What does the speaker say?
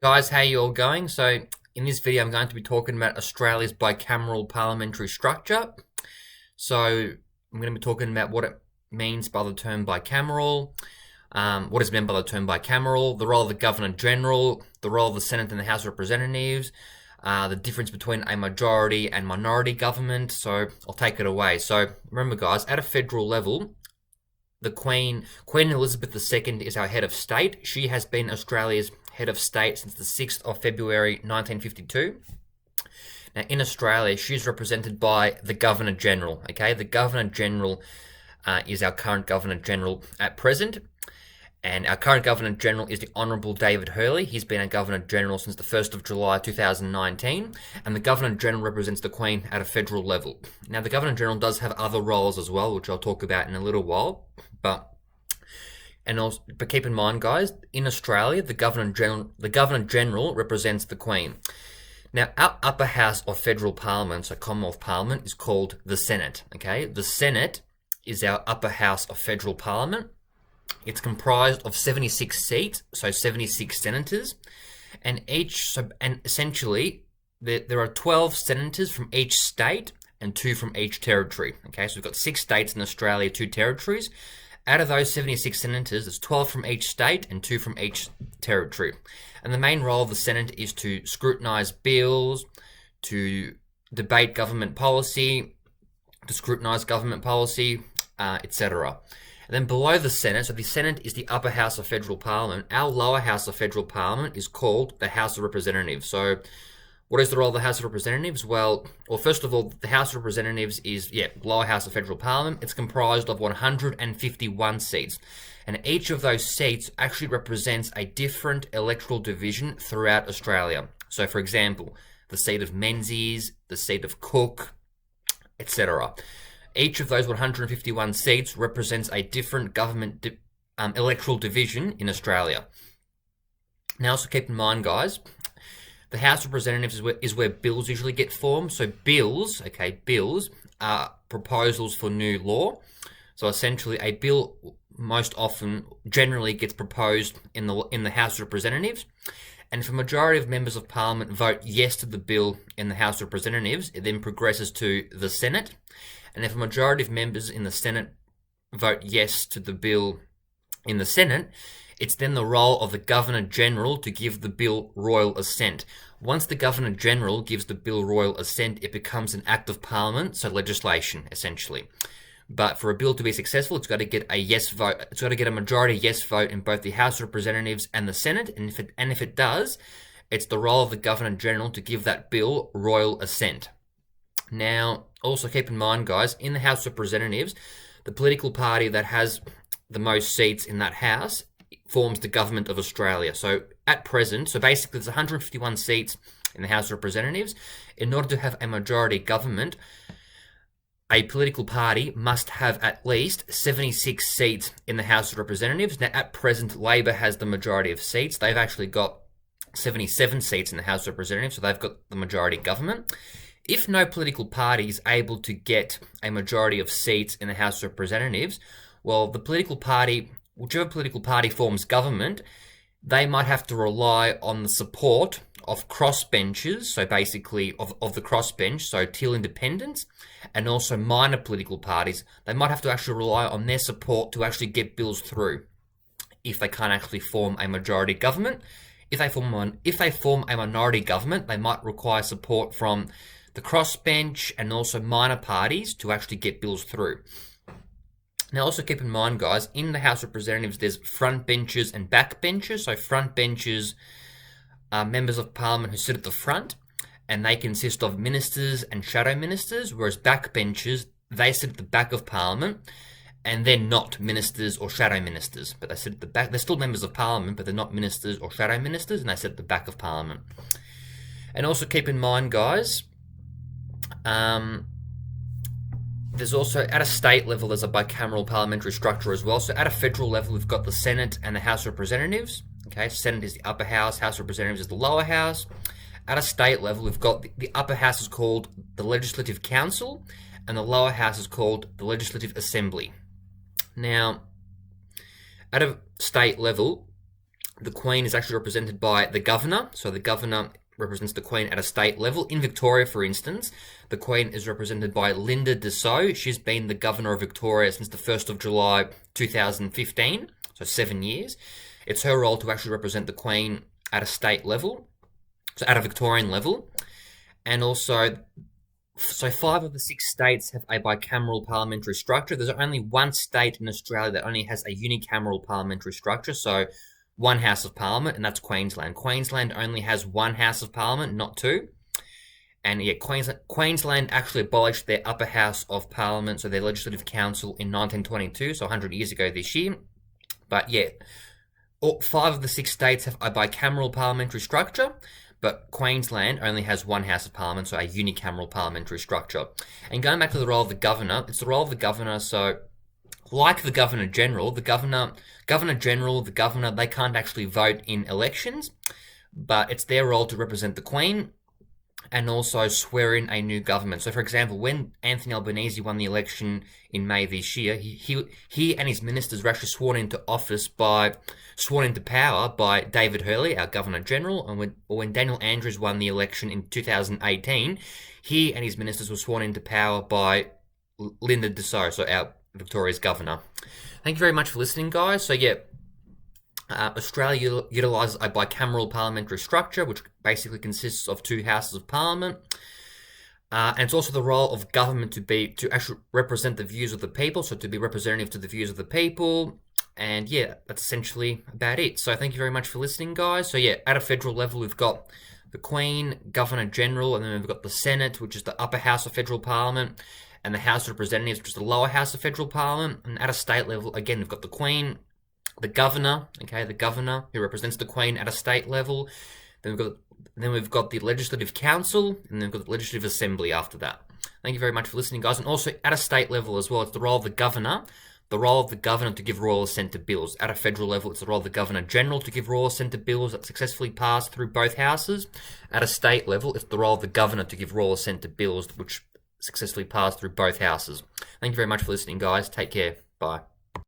Guys, how you all going? So, in this video, I'm going to be talking about Australia's bicameral parliamentary structure. So, I'm going to be talking about what it means by the term bicameral, what is meant by the term bicameral, the role of the Governor-General, the role of the Senate and the House of Representatives, the difference between a majority and minority government. So, I'll take it away. So, remember, guys, at a federal level, the Queen Elizabeth II, is our head of state. She has been Australia's head of state since the 6th of February 1952. Now, in Australia, she's represented by the Governor-General. Okay, the Governor-General is our current Governor-General at present. And our current Governor-General is the Honourable David Hurley. He's been our Governor-General since the 1st of July 2019. And the Governor-General represents the Queen at a federal level. Now, the Governor-General does have other roles as well, which I'll talk about in a little while. But keep in mind, guys, in Australia, the Governor-General represents the Queen. Now, our upper house of federal parliament, so Commonwealth Parliament, is called the Senate. Okay, the Senate is our upper house of federal parliament. It's comprised of 76 seats, so 76 senators, and essentially there are 12 senators from each state and 2 from each territory. Okay, so we've got 6 states in Australia, 2 territories. Out of those 76 senators, there's 12 from each state and 2 from each territory. And the main role of the Senate is to scrutinise bills, to debate government policy, to scrutinise government policy, etc. And then below the Senate, so the Senate is the upper house of federal parliament. Our lower house of federal parliament is called the House of Representatives. So what is the role of the House of Representatives? Well, first of all, the House of Representatives is, lower house of federal parliament. It's comprised of 151 seats. And each of those seats actually represents a different electoral division throughout Australia. So, for example, the seat of Menzies, the seat of Cook, etc. Each of those 151 seats represents a different government electoral division in Australia. Now, also keep in mind, guys, the House of Representatives is where bills usually get formed. So bills are proposals for new law. So essentially, a bill most often generally gets proposed in the House of Representatives. And if a majority of members of Parliament vote yes to the bill in the House of Representatives, it then progresses to the Senate. And if a majority of members in the Senate vote yes to the bill in the Senate, it's then the role of the Governor-General to give the bill royal assent. Once the Governor-General gives the bill royal assent, it becomes an act of Parliament, so legislation, essentially. But for a bill to be successful, it's got to get a yes vote. It's got to get a majority yes vote in both the House of Representatives and the Senate. And if it does, it's the role of the Governor-General to give that bill royal assent. Now, also keep in mind, guys, in the House of Representatives, the political party that has the most seats in that house forms the government of Australia. So at present, so basically there's 151 seats in the House of Representatives. In order to have a majority government, a political party must have at least 76 seats in the House of Representatives. Now, at present, Labor has the majority of seats. They've actually got 77 seats in the House of Representatives, so they've got the majority government. If no political party is able to get a majority of seats in the House of Representatives, well, whichever political party forms government, they might have to rely on the support of crossbenchers, so basically of the crossbench, so Teal independents, and also minor political parties. They might have to actually rely on their support to actually get bills through if they can't actually form a majority government. If they form a minority government, they might require support from the crossbench and also minor parties to actually get bills through. Now, also keep in mind, guys, in the House of Representatives, there's frontbenchers and backbenchers. So frontbenchers are members of Parliament who sit at the front, and they consist of ministers and shadow ministers, whereas backbenchers, they sit at the back of Parliament, and they're not ministers or shadow ministers, but they sit at the back. They're still members of Parliament, but they're not ministers or shadow ministers, and they sit at the back of Parliament. And also keep in mind, guys, there's also, at a state level, there's a bicameral parliamentary structure as well. So at a federal level, we've got the Senate and the House of Representatives. Okay, Senate is the upper house, House of Representatives is the lower house. At a state level, we've got the upper house is called the Legislative Council, and the lower house is called the Legislative Assembly. Now, at a state level, the Queen is actually represented by the Governor. So the Governor represents the Queen at a state level. In Victoria, for instance, the Queen is represented by Linda Dessau. She's been the Governor of Victoria since the 1st of July 2015, so 7 years. It's her role to actually represent the Queen at a state level, so at a Victorian level. And also, so 5 of the 6 states have a bicameral parliamentary structure. There's only one state in Australia that only has a unicameral parliamentary structure, so one House of Parliament, and that's Queensland. Queensland only has one House of Parliament, not 2. And yet Queensland actually abolished their upper house of Parliament, so their Legislative Council, in 1922, so 100 years ago this year. But yeah, 5 of the 6 states have a bicameral parliamentary structure, but Queensland only has one House of Parliament, so a unicameral parliamentary structure. And going back to the role of the Governor, it's the role of the Governor, so like the Governor-General, the Governor-General, the Governor, they can't actually vote in elections, but it's their role to represent the Queen and also swear in a new government. So, for example, when Anthony Albanese won the election in May this year, he and his ministers were actually sworn into power by David Hurley, our Governor-General, and when Daniel Andrews won the election in 2018, he and his ministers were sworn into power by Linda Dessau, so our Victoria's Governor. Thank you very much for listening, guys. So yeah, Australia utilises a bicameral parliamentary structure, which basically consists of 2 houses of Parliament. And it's also the role of government to actually represent the views of the people, so to be representative to the views of the people. And yeah, that's essentially about it. So thank you very much for listening, guys. So yeah, at a federal level, we've got the Queen, Governor-General, and then we've got the Senate, which is the upper house of federal Parliament, and the House of Representatives, which is the lower house of federal Parliament. And at a state level, again, we've got the Queen, the Governor, the Governor who represents the Queen at a state level. Then we've got the Legislative Council, and then we've got the Legislative Assembly after that. Thank you very much for listening, guys. And also at a state level as well, it's the role of the Governor. The role of the Governor to give royal assent to bills. At a federal level, it's the role of the Governor-General to give royal assent to bills that successfully pass through both houses. At a state level, it's the role of the Governor to give royal assent to bills which successfully pass through both houses. Thank you very much for listening, guys. Take care. Bye.